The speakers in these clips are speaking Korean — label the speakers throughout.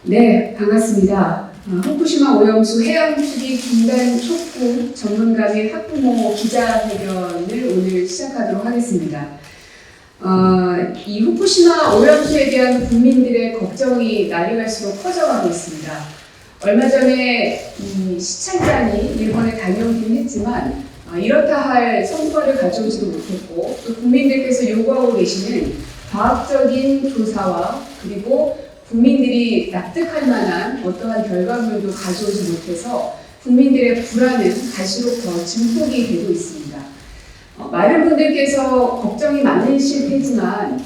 Speaker 1: 네, 반갑습니다. 후쿠시마 오염수 해양투기 분단 촉구 전문가 및 학부모 기자회견을 오늘 시작하도록 하겠습니다. 이 후쿠시마 오염수에 대한 국민들의 걱정이 날이 갈수록 커져가고 있습니다. 얼마 전에 이 시찰단이 일본에 다녀오긴 했지만 이렇다 할 성과를 가져오지도 못했고 또 국민들께서 요구하고 계시는 과학적인 조사와 그리고 국민들이 납득할 만한 어떠한 결과물도 가져오지 못해서 국민들의 불안은 갈수록 더 증폭이 되고 있습니다. 많은 분들께서 걱정이 많으실 테지만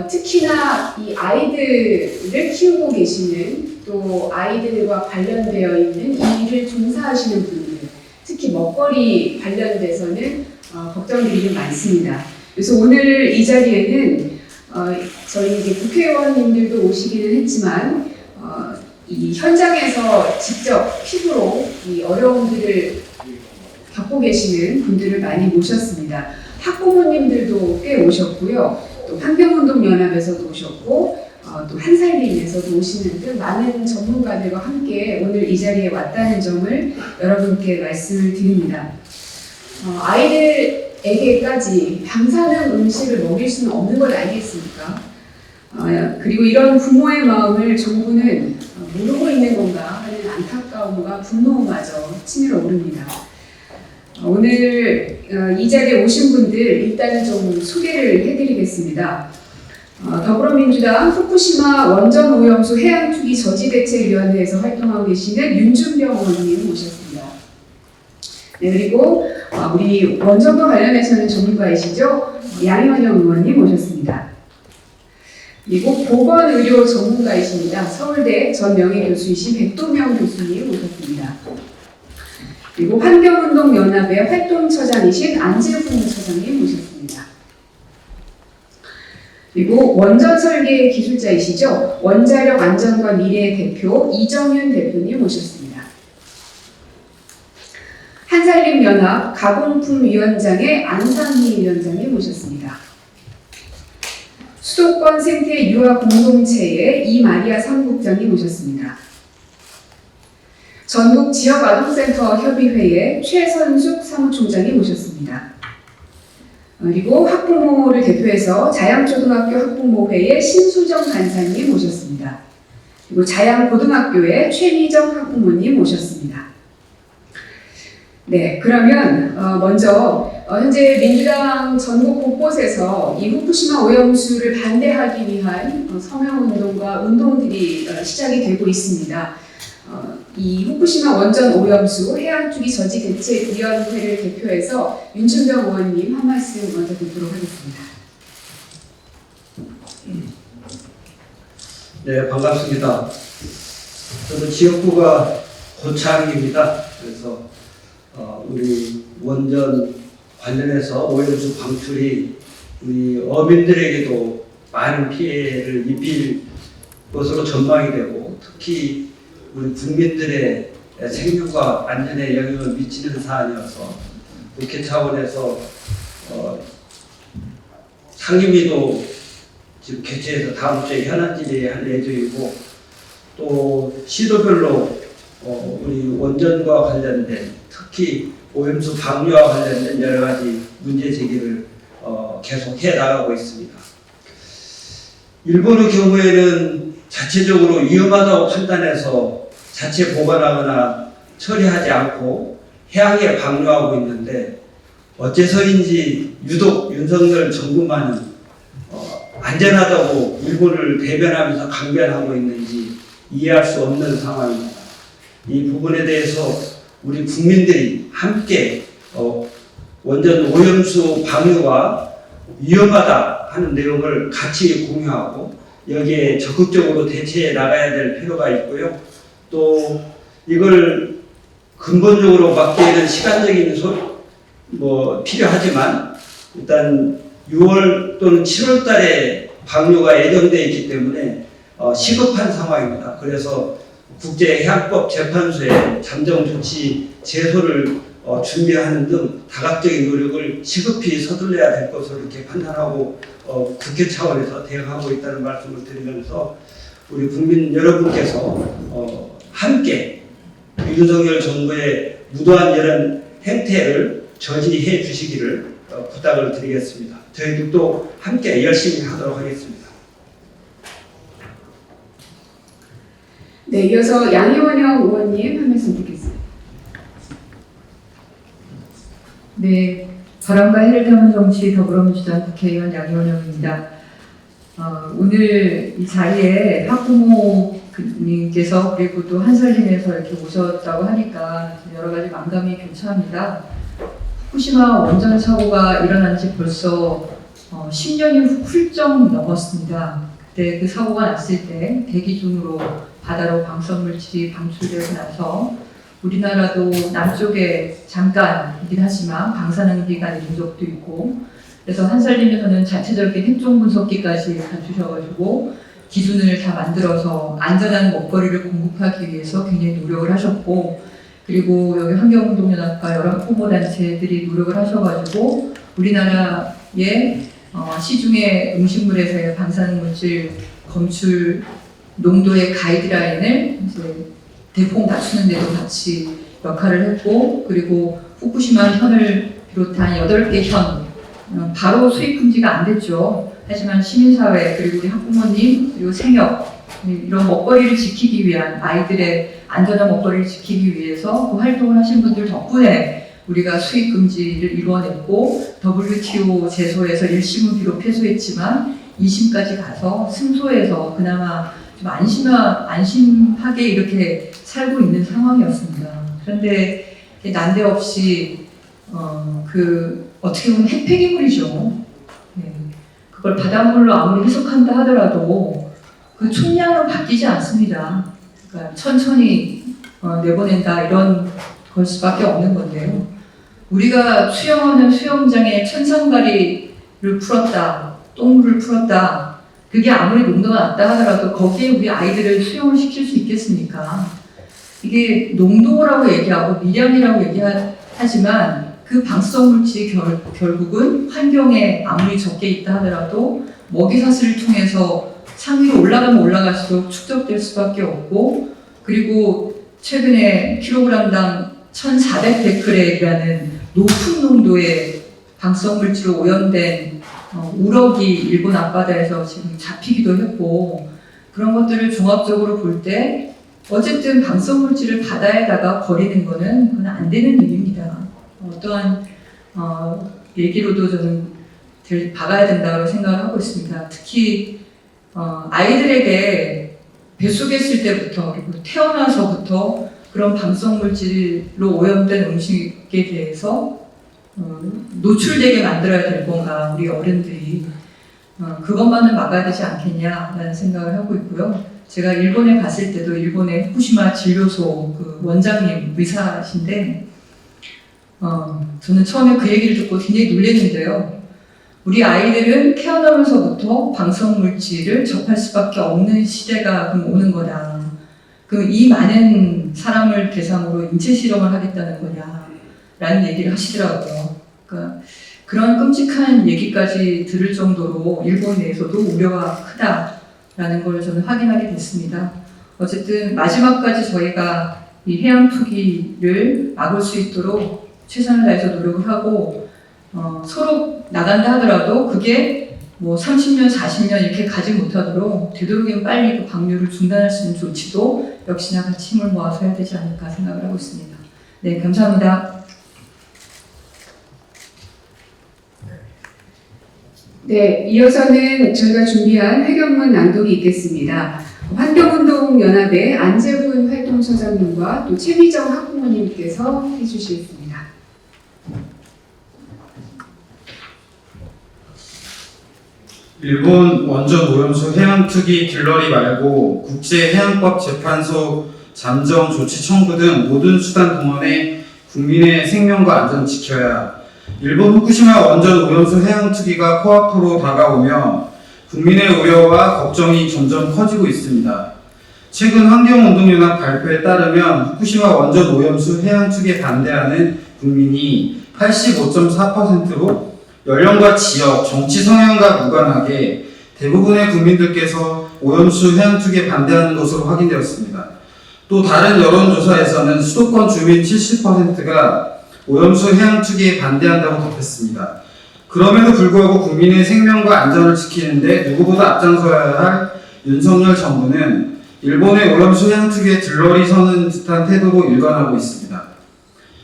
Speaker 1: 특히나 이 아이들을 키우고 계시는 또 아이들과 관련되어 있는 이 일을 종사하시는 분들, 특히 먹거리 관련돼서는 걱정들이 좀 많습니다. 그래서 오늘 이 자리에는 저희 이제 국회의원님들도 오시기는 했지만 이 현장에서 직접 피부로 이 어려움들을 겪고 계시는 분들을 많이 모셨습니다. 학부모님들도 꽤 오셨고요. 또 환경운동연합에서도 오셨고 또 한살림에서도 오시는 등 많은 전문가들과 함께 오늘 이 자리에 왔다는 점을 여러분께 말씀을 드립니다. 아이들에게까지 방사능 음식을 먹일 수는 없는 걸 알겠습니까? 그리고 이런 부모의 마음을 정부는 모르고 있는 건가 하는 안타까움과 분노마저 치밀어 오릅니다. 오늘 이 자리에 오신 분들 일단은 좀 소개를 해드리겠습니다. 더불어민주당 후쿠시마 원전 오염수 해양투기 저지대책위원회에서 활동하고 계시는 윤준병 의원님 모셨습니다. 네, 그리고 우리 원전과 관련해서는 전문가이시죠? 양현영 의원님 모셨습니다. 그리고 보건의료 전문가이십니다. 서울대 전 명예교수이신 백도명 교수님 모셨습니다. 그리고 환경운동연합의 활동처장이신 안재훈 처장님 모셨습니다. 그리고 원전 설계 기술자이시죠? 원자력 안전과 미래의 대표 이정윤 대표님 모셨습니다. 한살림연합 가공품위원장의 안상희 위원장님 모셨습니다. 수도권 생태 유아 공동체의 이마리아 사무국장님 모셨습니다. 전국 지역아동센터 협의회의 최선숙 사무총장이 모셨습니다. 그리고 학부모를 대표해서 자양초등학교 학부모회의 신수정 간사님 모셨습니다. 그리고 자양고등학교의 최미정 학부모님 모셨습니다. 네, 그러면 먼저 현재 민주당 전국 곳곳에서 이 후쿠시마 오염수를 반대하기 위한 서명운동과 운동들이 시작이 되고 있습니다. 이 후쿠시마 원전 오염수 해양투기 저지대책위원회를 대표해서 윤준병 의원님 한 말씀 먼저 듣도록 하겠습니다.
Speaker 2: 네, 반갑습니다. 저는 지역구가 고창입니다. 그래서 우리 원전 관련해서 오염수 방출이 우리 어민들에게도 많은 피해를 입힐 것으로 전망이 되고 특히 우리 국민들의 생명과 안전에 영향을 미치는 사안이어서 국회 차원에서 상임위도 지금 개최해서 다음 주에 현안 질의할 예정이고 또 시도별로 우리 원전과 관련된 특히 오염수 방류와 관련된 여러 가지 문제 제기를 계속 해 나가고 있습니다. 일본의 경우에는 자체적으로 위험하다고 판단해서 자체 보관하거나 처리하지 않고 해양에 방류하고 있는데 어째서인지 유독 윤석열 정부만은 안전하다고 일본을 대변하면서 강변하고 있는지 이해할 수 없는 상황입니다. 이 부분에 대해서 우리 국민들이 함께 원전 오염수 방류가 위험하다 하는 내용을 같이 공유하고 여기에 적극적으로 대처해 나가야 될 필요가 있고요. 또 이걸 근본적으로 막기에는 시간적인 필요하지만 일단 6월 또는 7월 달에 방류가 예정되어 있기 때문에 시급한 상황입니다. 그래서 국제해양법 재판소에 잠정조치 제소를 준비하는 등 다각적인 노력을 시급히 서둘러야 될 것으로 이렇게 판단하고 국회 차원에서 대응하고 있다는 말씀을 드리면서 우리 국민 여러분께서 함께 윤석열 정부의 무도한 이런 행태를 저지해 주시기를 부탁을 드리겠습니다. 저희들도 함께 열심히 하도록 하겠습니다.
Speaker 1: 네, 이어서 양이원영 의원님 한 말씀 듣겠습니다.
Speaker 3: 네, 바람과 해를 담은 정치 더불어민주당 국회의원 양이원영입니다. 오늘 이 자리에 학부모님께서 그리고 또 한살림에서 이렇게 오셨다고 하니까 여러 가지 만감이 교차합니다. 후쿠시마 원전 사고가 일어난 지 벌써 10년이 훌쩍 넘었습니다. 그때 그 사고가 났을 때 대기 중으로 바다로 방사물질이 방출되고 나서 우리나라도 남쪽에 잠깐이긴 하지만 방사능비가 내린 적도 있고, 그래서 한살림에서는 자체적인 핵종 분석기까지 갖추셔가지고 기준을 다 만들어서 안전한 먹거리를 공급하기 위해서 굉장히 노력을 하셨고, 그리고 여기 환경운동연합과 여러 후보단체들이 노력을 하셔가지고 우리나라의 시중의 음식물에서의 방사능물질 검출 농도의 가이드라인을 이제 대폭 낮추는 데도 같이 역할을 했고, 그리고 후쿠시마 현을 비롯한 8개 현 바로 수입 금지가 안 됐죠. 하지만 시민사회 그리고 우리 학부모님 그리고 생협 이런 먹거리를 지키기 위한 아이들의 안전한 먹거리를 지키기 위해서 그 활동을 하신 분들 덕분에 우리가 수입 금지를 이루어냈고 WTO 제소에서 1심은 비록 패소했지만 2심까지 가서 승소해서 그나마 좀 안심하게 이렇게 살고 있는 상황이었습니다. 그런데 난데없이 어떻게 보면 핵폐기물이죠. 네. 그걸 바닷물로 아무리 해석한다 하더라도 그 총량은 바뀌지 않습니다. 그러니까 천천히 내보낸다 이런 걸 수밖에 없는 건데요. 우리가 수영하는 수영장에 천상가리를 풀었다, 똥물을 풀었다. 그게 아무리 농도가 낮다 하더라도 거기에 우리 아이들을 수영을 시킬 수 있겠습니까? 이게 농도라고 얘기하고 미량이라고 얘기하지만 그 방사성물질이 결국은 환경에 아무리 적게 있다 하더라도 먹이사슬을 통해서 상위로 올라가면 올라갈수록 축적될 수밖에 없고, 그리고 최근에 킬로그램당 1,400베크렐이라는 높은 농도의 방사성물질로 오염된 우럭이 일본 앞바다에서 지금 잡히기도 했고, 그런 것들을 종합적으로 볼 때 어쨌든 방사성물질을 바다에다가 버리는 거는 그건 안 되는 일입니다. 어떠한 얘기로도 저는 박아야 된다고 생각을 하고 있습니다. 특히 아이들에게 뱃속에 있을 때부터 그리고 태어나서부터 그런 방사성물질로 오염된 음식에 대해서 노출되게 만들어야 될 건가, 우리 어른들이 그것만은 막아야 되지 않겠냐라는 생각을 하고 있고요. 제가 일본에 갔을 때도 일본의 후쿠시마 진료소 그 원장님 의사신데 저는 처음에 그 얘기를 듣고 굉장히 놀랐는데요. 우리 아이들은 태어나면서부터 방사물질을 접할 수밖에 없는 시대가 그럼 오는 거다. 그럼 이 많은 사람을 대상으로 인체 실험을 하겠다는 거냐라는 얘기를 하시더라고요. 그러니까 그런 끔찍한 얘기까지 들을 정도로 일본 내에서도 우려가 크다라는 걸 저는 확인하게 됐습니다. 어쨌든 마지막까지 저희가 이 해양 투기를 막을 수 있도록 최선을 다해서 노력을 하고 서로 나간다 하더라도 그게 뭐 30년, 40년 이렇게 가지 못하도록 되도록이면 빨리 그 방류를 중단할 수 있는 조치도 역시나 같이 힘을 모아서 해야 되지 않을까 생각을 하고 있습니다. 네, 감사합니다.
Speaker 1: 네, 이어서는 저희가 준비한 회견문 낭독이 있겠습니다. 환경운동연합의 안재훈 활동처장님과 또 최미정 학부모님께서 해주시겠습니다.
Speaker 4: 일본 원전 오염수 해양투기 딜러리 말고 국제해양법 재판소 잠정 조치 청구 등 모든 수단 동원해 국민의 생명과 안전 지켜야. 일본 후쿠시마 원전 오염수 해양투기가 코앞으로 다가오며 국민의 우려와 걱정이 점점 커지고 있습니다. 최근 환경운동연합 발표에 따르면 후쿠시마 원전 오염수 해양투기에 반대하는 국민이 85.4%로 연령과 지역, 정치 성향과 무관하게 대부분의 국민들께서 오염수 해양 투기에 반대하는 것으로 확인되었습니다. 또 다른 여론조사에서는 수도권 주민 70%가 오염수 해양 투기에 반대한다고 답했습니다. 그럼에도 불구하고 국민의 생명과 안전을 지키는데 누구보다 앞장서야 할 윤석열 정부는 일본의 오염수 해양 투기에 들러리 서는 듯한 태도로 일관하고 있습니다.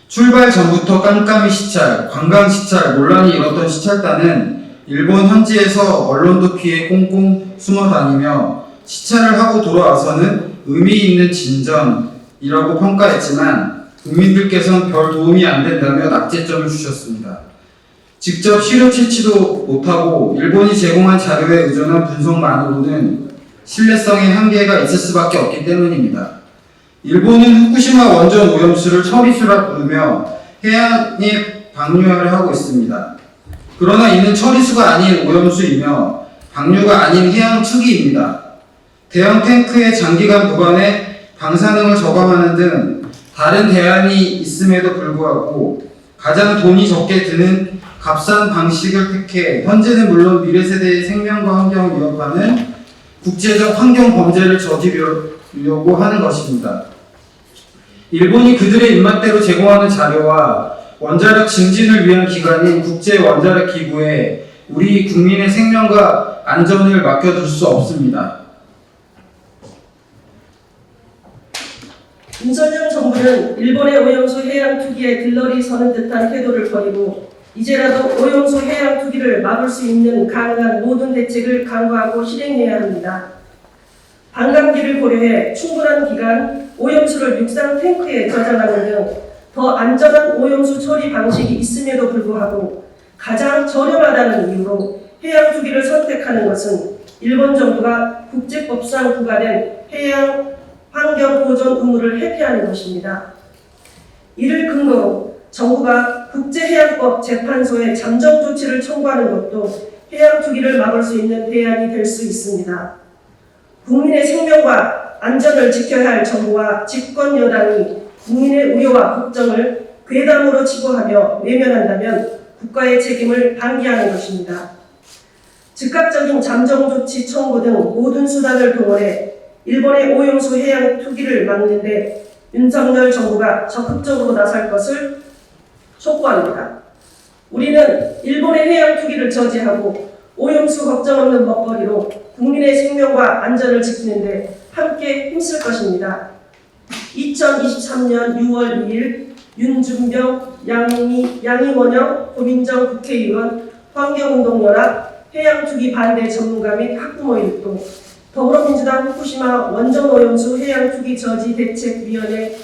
Speaker 4: 출발 전부터 깜깜이 시찰, 관광 시찰, 논란이 일었던 시찰단은 일본 현지에서 언론도 피해 꽁꽁 숨어 다니며 시찰을 하고 돌아와서는 의미 있는 진전이라고 평가했지만 국민들께서는 별 도움이 안 된다며 낙제점을 주셨습니다. 직접 시료 채취도 못하고 일본이 제공한 자료에 의존한 분석만으로는 신뢰성에 한계가 있을 수밖에 없기 때문입니다. 일본은 후쿠시마 원전 오염수를 처리수라 부르며 해양에 방류를 하고 있습니다. 그러나 이는 처리수가 아닌 오염수이며 방류가 아닌 해양 투기입니다. 대형 탱크에 장기간 보관해 방사능을 저감하는 등 다른 대안이 있음에도 불구하고 가장 돈이 적게 드는 값싼 방식을 택해 현재는 물론 미래 세대의 생명과 환경을 위협하는 국제적 환경 범죄를 저지르려고 하는 것입니다. 일본이 그들의 입맛대로 제공하는 자료와 원자력 증진을 위한 기관인 국제 원자력 기구에 우리 국민의 생명과 안전을 맡겨둘 수 없습니다.
Speaker 5: 윤석열 정부는 일본의 오염수 해양 투기에 들러리 서는 듯한 태도를 버리고 이제라도 오염수 해양 투기를 막을 수 있는 가능한 모든 대책을 강구하고 실행해야 합니다. 반감기를 고려해 충분한 기간 오염수를 육상 탱크에 저장하는 등 더 안전한 오염수 처리 방식이 있음에도 불구하고 가장 저렴하다는 이유로 해양 투기를 선택하는 것은 일본 정부가 국제법상 부과된 해양 환경 보존 의무를 회피하는 것입니다. 이를 근거로 정부가 국제해양법 재판소에 잠정 조치를 청구하는 것도 해양 투기를 막을 수 있는 대안이 될 수 있습니다. 국민의 생명과 안전을 지켜야 할 정부와 집권 여당이 국민의 우려와 걱정을 괴담으로 치부하며 외면한다면 국가의 책임을 방기하는 것입니다. 즉각적인 잠정 조치 청구 등 모든 수단을 동원해 일본의 오염수 해양 투기를 막는 데 윤석열 정부가 적극적으로 나설 것을 촉구합니다. 우리는 일본의 해양 투기를 저지하고 오염수 걱정 없는 먹거리로 국민의 생명과 안전을 지키는 데 함께 힘쓸 것입니다. 2023년 6월 2일 윤준병, 양이원영, 고민정 국회의원, 환경운동연합, 해양투기 반대 전문가 및 학부모 일동, 더불어민주당 후쿠시마 원전오염수 해양투기 저지 대책위원회입니다.